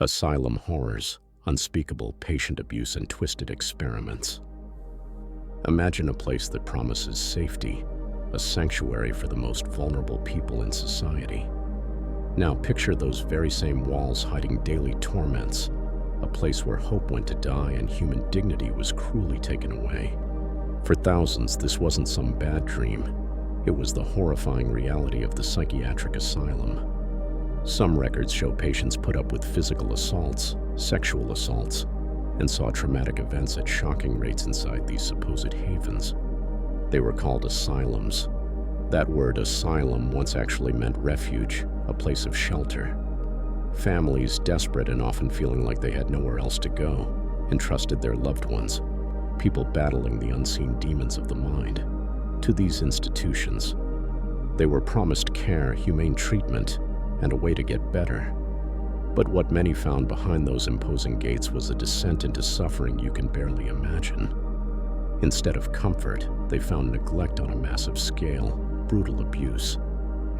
Asylum horrors, unspeakable patient abuse, and twisted experiments. Imagine a place that promises safety, a sanctuary for the most vulnerable people in society. Now picture those very same walls hiding daily torments, a place where hope went to die and human dignity was cruelly taken away. For thousands, this wasn't some bad dream. It was the horrifying reality of the psychiatric asylum. Some records show patients put up with physical assaults, sexual assaults, and saw traumatic events at shocking rates inside these supposed havens. They were called asylums. That word asylum once actually meant refuge, a place of shelter. Families, desperate and often feeling like they had nowhere else to go, entrusted their loved ones, people battling the unseen demons of the mind, to these institutions. They were promised care, humane treatment, and a way to get better. But what many found behind those imposing gates was a descent into suffering you can barely imagine. Instead of comfort, they found neglect on a massive scale, brutal abuse,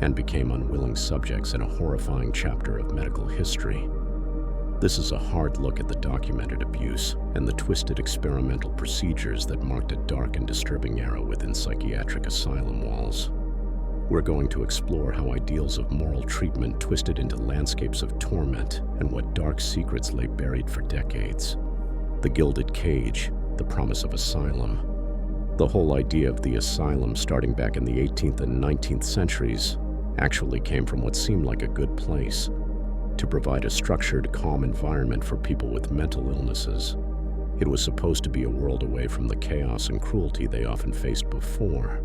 and became unwilling subjects in a horrifying chapter of medical history. This is a hard look at the documented abuse and the twisted experimental procedures that marked a dark and disturbing era within psychiatric asylum walls. We're going to explore how ideals of moral treatment twisted into landscapes of torment and what dark secrets lay buried for decades. The gilded cage, the promise of asylum. The whole idea of the asylum starting back in the 18th and 19th centuries actually came from what seemed like a good place, to provide a structured, calm environment for people with mental illnesses. It was supposed to be a world away from the chaos and cruelty they often faced before.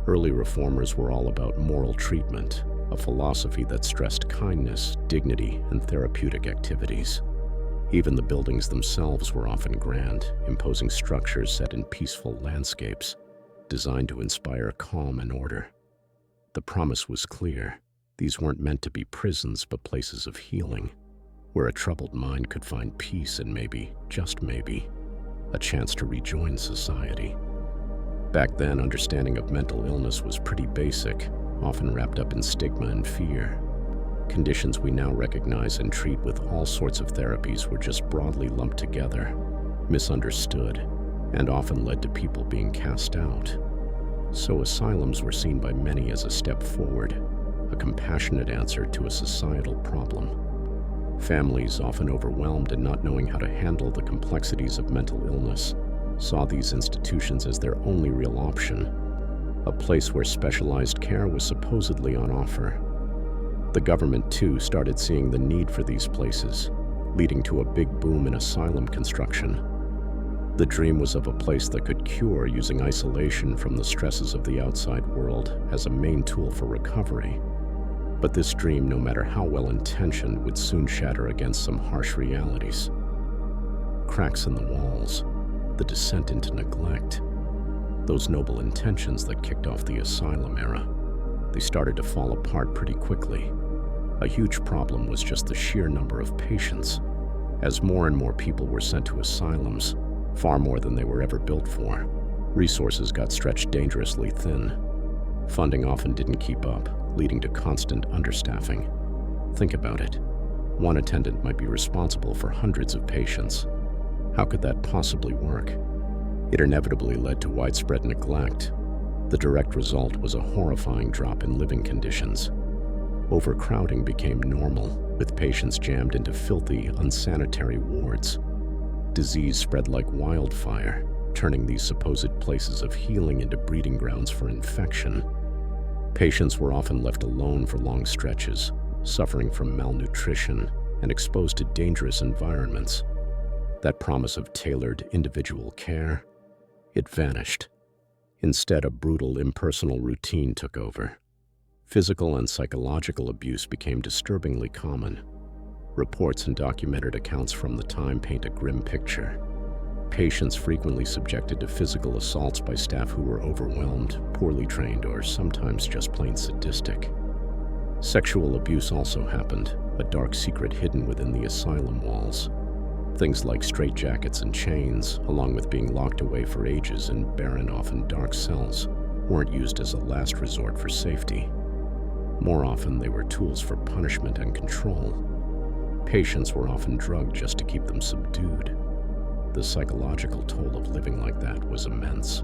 Early reformers were all about moral treatment, a philosophy that stressed kindness, dignity, and therapeutic activities. Even the buildings themselves were often grand, imposing structures set in peaceful landscapes, designed to inspire calm and order. The promise was clear. These weren't meant to be prisons, but places of healing, where a troubled mind could find peace and maybe, just maybe, a chance to rejoin society. Back then, understanding of mental illness was pretty basic, often wrapped up in stigma and fear. Conditions we now recognize and treat with all sorts of therapies were just broadly lumped together, misunderstood, and often led to people being cast out. So asylums were seen by many as a step forward, a compassionate answer to a societal problem. Families, often overwhelmed and not knowing how to handle the complexities of mental illness, saw these institutions as their only real option, a place where specialized care was supposedly on offer. The government, too, started seeing the need for these places, leading to a big boom in asylum construction. The dream was of a place that could cure using isolation from the stresses of the outside world as a main tool for recovery. But this dream, no matter how well-intentioned, would soon shatter against some harsh realities. Cracks in the walls, the descent into neglect. Those noble intentions that kicked off the asylum era, they started to fall apart pretty quickly. A huge problem was just the sheer number of patients. As more and more people were sent to asylums, far more than they were ever built for, resources got stretched dangerously thin. Funding often didn't keep up, leading to constant understaffing. Think about it. One attendant might be responsible for hundreds of patients. How could that possibly work? It inevitably led to widespread neglect. The direct result was a horrifying drop in living conditions. Overcrowding became normal, with patients jammed into filthy, unsanitary wards. Disease spread like wildfire, turning these supposed places of healing into breeding grounds for infection. Patients were often left alone for long stretches, suffering from malnutrition and exposed to dangerous environments. That promise of tailored, individual care, it vanished. Instead, a brutal, impersonal routine took over. Physical and psychological abuse became disturbingly common. Reports and documented accounts from the time paint a grim picture. Patients frequently subjected to physical assaults by staff who were overwhelmed, poorly trained, or sometimes just plain sadistic. Sexual abuse also happened, a dark secret hidden within the asylum walls. Things like straitjackets and chains, along with being locked away for ages in barren, often dark cells, weren't used as a last resort for safety. More often, they were tools for punishment and control. Patients were often drugged just to keep them subdued. The psychological toll of living like that was immense.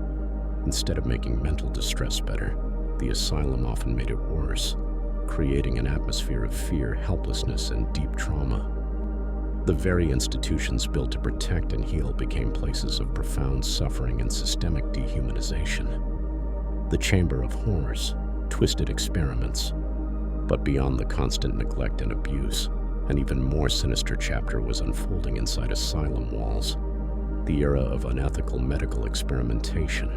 Instead of making mental distress better, the asylum often made it worse, creating an atmosphere of fear, helplessness, and deep trauma. The very institutions built to protect and heal became places of profound suffering and systemic dehumanization. The chamber of horrors, twisted experiments. But beyond the constant neglect and abuse, an even more sinister chapter was unfolding inside asylum walls. The era of unethical medical experimentation.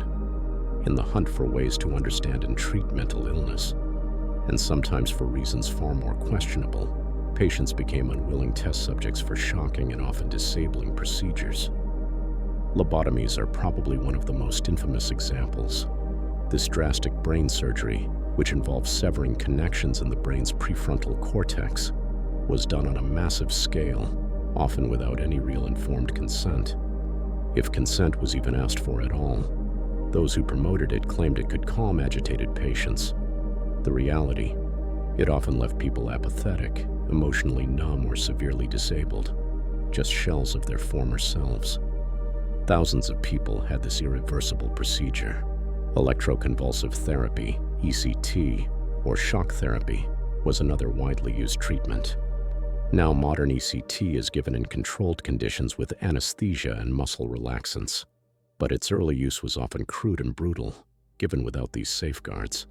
In the hunt for ways to understand and treat mental illness, and sometimes for reasons far more questionable, patients became unwilling test subjects for shocking and often disabling procedures. Lobotomies are probably one of the most infamous examples. This drastic brain surgery, which involves severing connections in the brain's prefrontal cortex, was done on a massive scale, often without any real informed consent. If consent was even asked for at all, those who promoted it claimed it could calm agitated patients. The reality, it often left people apathetic, emotionally numb, or severely disabled, just shells of their former selves. Thousands of people had this irreversible procedure. Electroconvulsive therapy, ECT, or shock therapy was another widely used treatment. Now modern ECT is given in controlled conditions with anesthesia and muscle relaxants, but its early use was often crude and brutal, given without these safeguards.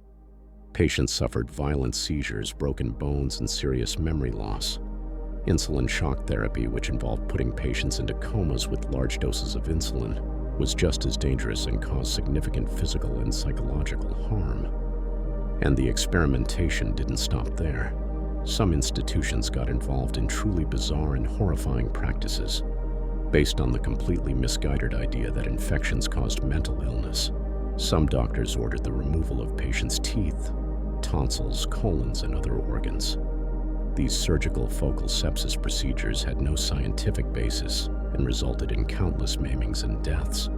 Patients suffered violent seizures, broken bones, and serious memory loss. Insulin shock therapy, which involved putting patients into comas with large doses of insulin, was just as dangerous and caused significant physical and psychological harm. And the experimentation didn't stop there. Some institutions got involved in truly bizarre and horrifying practices, based on the completely misguided idea that infections caused mental illness. Some doctors ordered the removal of patients' teeth, tonsils, colons, and other organs. These surgical focal sepsis procedures had no scientific basis and resulted in countless maimings and deaths.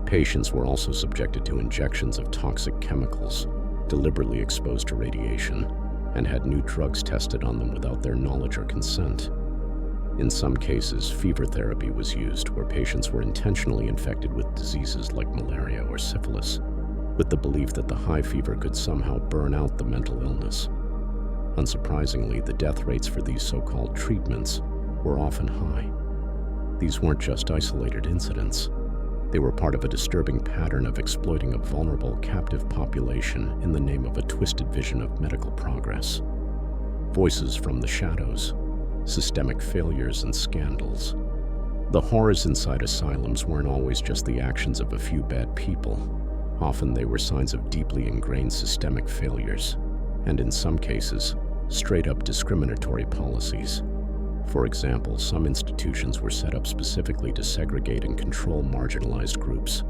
Patients were also subjected to injections of toxic chemicals, deliberately exposed to radiation, and had new drugs tested on them without their knowledge or consent. In some cases, fever therapy was used, where patients were intentionally infected with diseases like malaria or syphilis, with the belief that the high fever could somehow burn out the mental illness. Unsurprisingly, the death rates for these so-called treatments were often high. These weren't just isolated incidents. They were part of a disturbing pattern of exploiting a vulnerable, captive population in the name of a twisted vision of medical progress. Voices from the shadows, systemic failures, and scandals. The horrors inside asylums weren't always just the actions of a few bad people. Often they were signs of deeply ingrained systemic failures, and in some cases, straight-up discriminatory policies. For example, some institutions were set up specifically to segregate and control marginalized groups,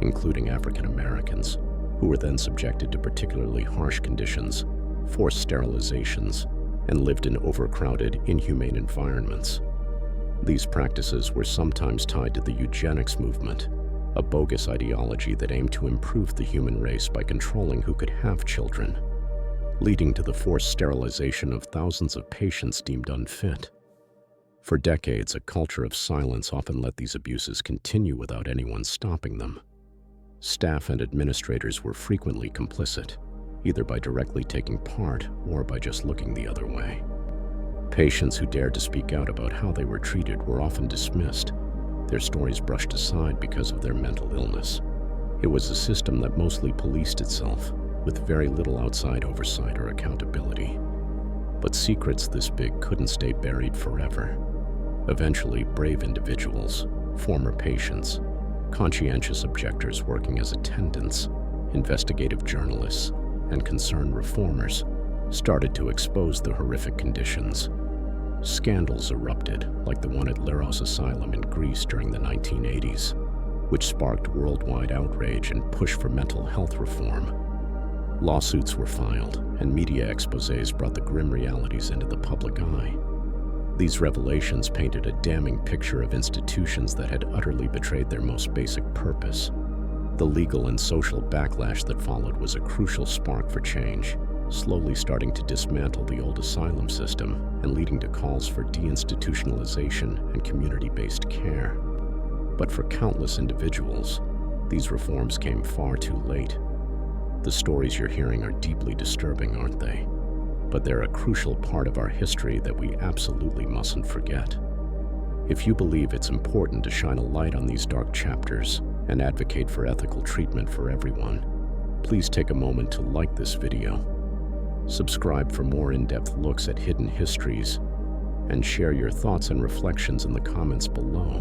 including African Americans, who were then subjected to particularly harsh conditions, forced sterilizations, and lived in overcrowded, inhumane environments. These practices were sometimes tied to the eugenics movement, a bogus ideology that aimed to improve the human race by controlling who could have children, leading to the forced sterilization of thousands of patients deemed unfit. For decades, a culture of silence often let these abuses continue without anyone stopping them. Staff and administrators were frequently complicit, either by directly taking part or by just looking the other way. Patients who dared to speak out about how they were treated were often dismissed, their stories brushed aside because of their mental illness. It was a system that mostly policed itself, with very little outside oversight or accountability. But secrets this big couldn't stay buried forever. Eventually, brave individuals, former patients, conscientious objectors working as attendants, investigative journalists, and concerned reformers started to expose the horrific conditions. Scandals erupted, like the one at Leros Asylum in Greece during the 1980s, which sparked worldwide outrage and push for mental health reform. Lawsuits were filed, and media exposés brought the grim realities into the public eye. These revelations painted a damning picture of institutions that had utterly betrayed their most basic purpose. The legal and social backlash that followed was a crucial spark for change, slowly starting to dismantle the old asylum system and leading to calls for deinstitutionalization and community-based care. But for countless individuals, these reforms came far too late. The stories you're hearing are deeply disturbing, aren't they? But they're a crucial part of our history that we absolutely mustn't forget. If you believe it's important to shine a light on these dark chapters and advocate for ethical treatment for everyone, please take a moment to like this video, subscribe for more in-depth looks at hidden histories, and share your thoughts and reflections in the comments below.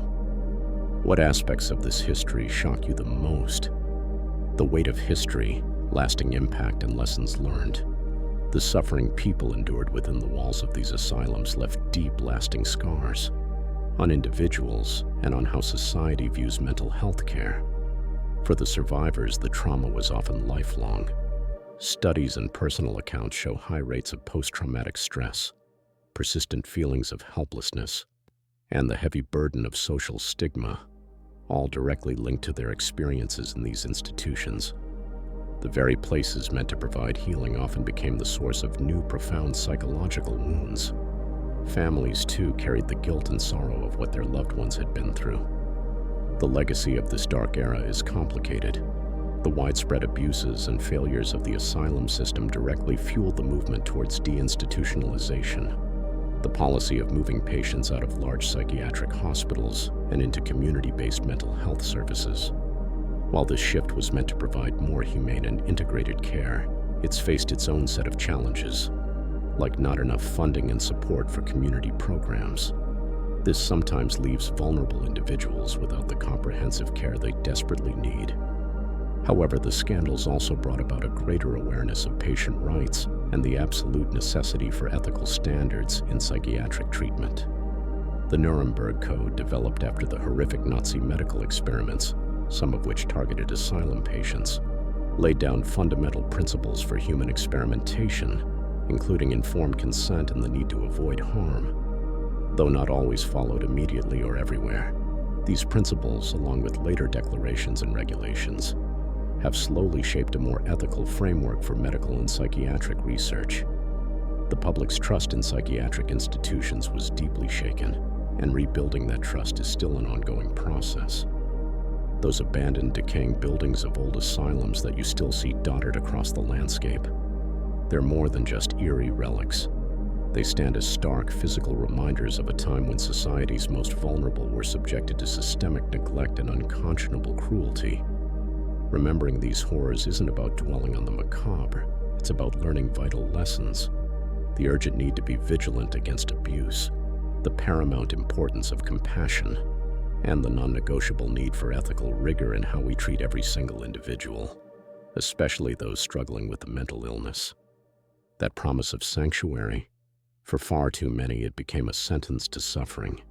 What aspects of this history shock you the most? The weight of history, lasting impact, and lessons learned. The suffering people endured within the walls of these asylums left deep, lasting scars on individuals and on how society views mental health care. For the survivors, the trauma was often lifelong. Studies and personal accounts show high rates of post-traumatic stress, persistent feelings of helplessness, and the heavy burden of social stigma, all directly linked to their experiences in these institutions. The very places meant to provide healing often became the source of new, profound psychological wounds. Families, too, carried the guilt and sorrow of what their loved ones had been through. The legacy of this dark era is complicated. The widespread abuses and failures of the asylum system directly fueled the movement towards deinstitutionalization. The policy of moving patients out of large psychiatric hospitals and into community-based mental health services. While this shift was meant to provide more humane and integrated care, it's faced its own set of challenges, like not enough funding and support for community programs. This sometimes leaves vulnerable individuals without the comprehensive care they desperately need. However, the scandals also brought about a greater awareness of patient rights and the absolute necessity for ethical standards in psychiatric treatment. The Nuremberg Code, developed after the horrific Nazi medical experiments, some of which targeted asylum patients, laid down fundamental principles for human experimentation, including informed consent and the need to avoid harm. Though not always followed immediately or everywhere, these principles, along with later declarations and regulations, have slowly shaped a more ethical framework for medical and psychiatric research. The public's trust in psychiatric institutions was deeply shaken, and rebuilding that trust is still an ongoing process. Those abandoned, decaying buildings of old asylums that you still see dotted across the landscape, they're more than just eerie relics. They stand as stark physical reminders of a time when society's most vulnerable were subjected to systemic neglect and unconscionable cruelty. Remembering these horrors isn't about dwelling on the macabre, it's about learning vital lessons. The urgent need to be vigilant against abuse, the paramount importance of compassion, and the non-negotiable need for ethical rigor in how we treat every single individual, especially those struggling with a mental illness. That promise of sanctuary, for far too many, it became a sentence to suffering.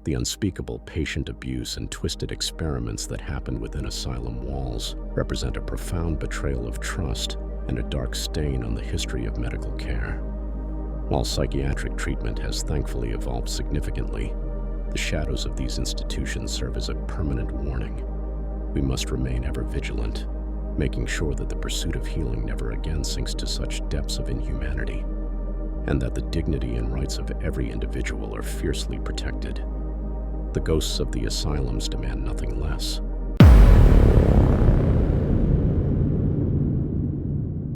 The unspeakable patient abuse and twisted experiments that happened within asylum walls represent a profound betrayal of trust and a dark stain on the history of medical care. While psychiatric treatment has thankfully evolved significantly, the shadows of these institutions serve as a permanent warning. We must remain ever vigilant, making sure that the pursuit of healing never again sinks to such depths of inhumanity, and that the dignity and rights of every individual are fiercely protected. The ghosts of the asylums demand nothing less.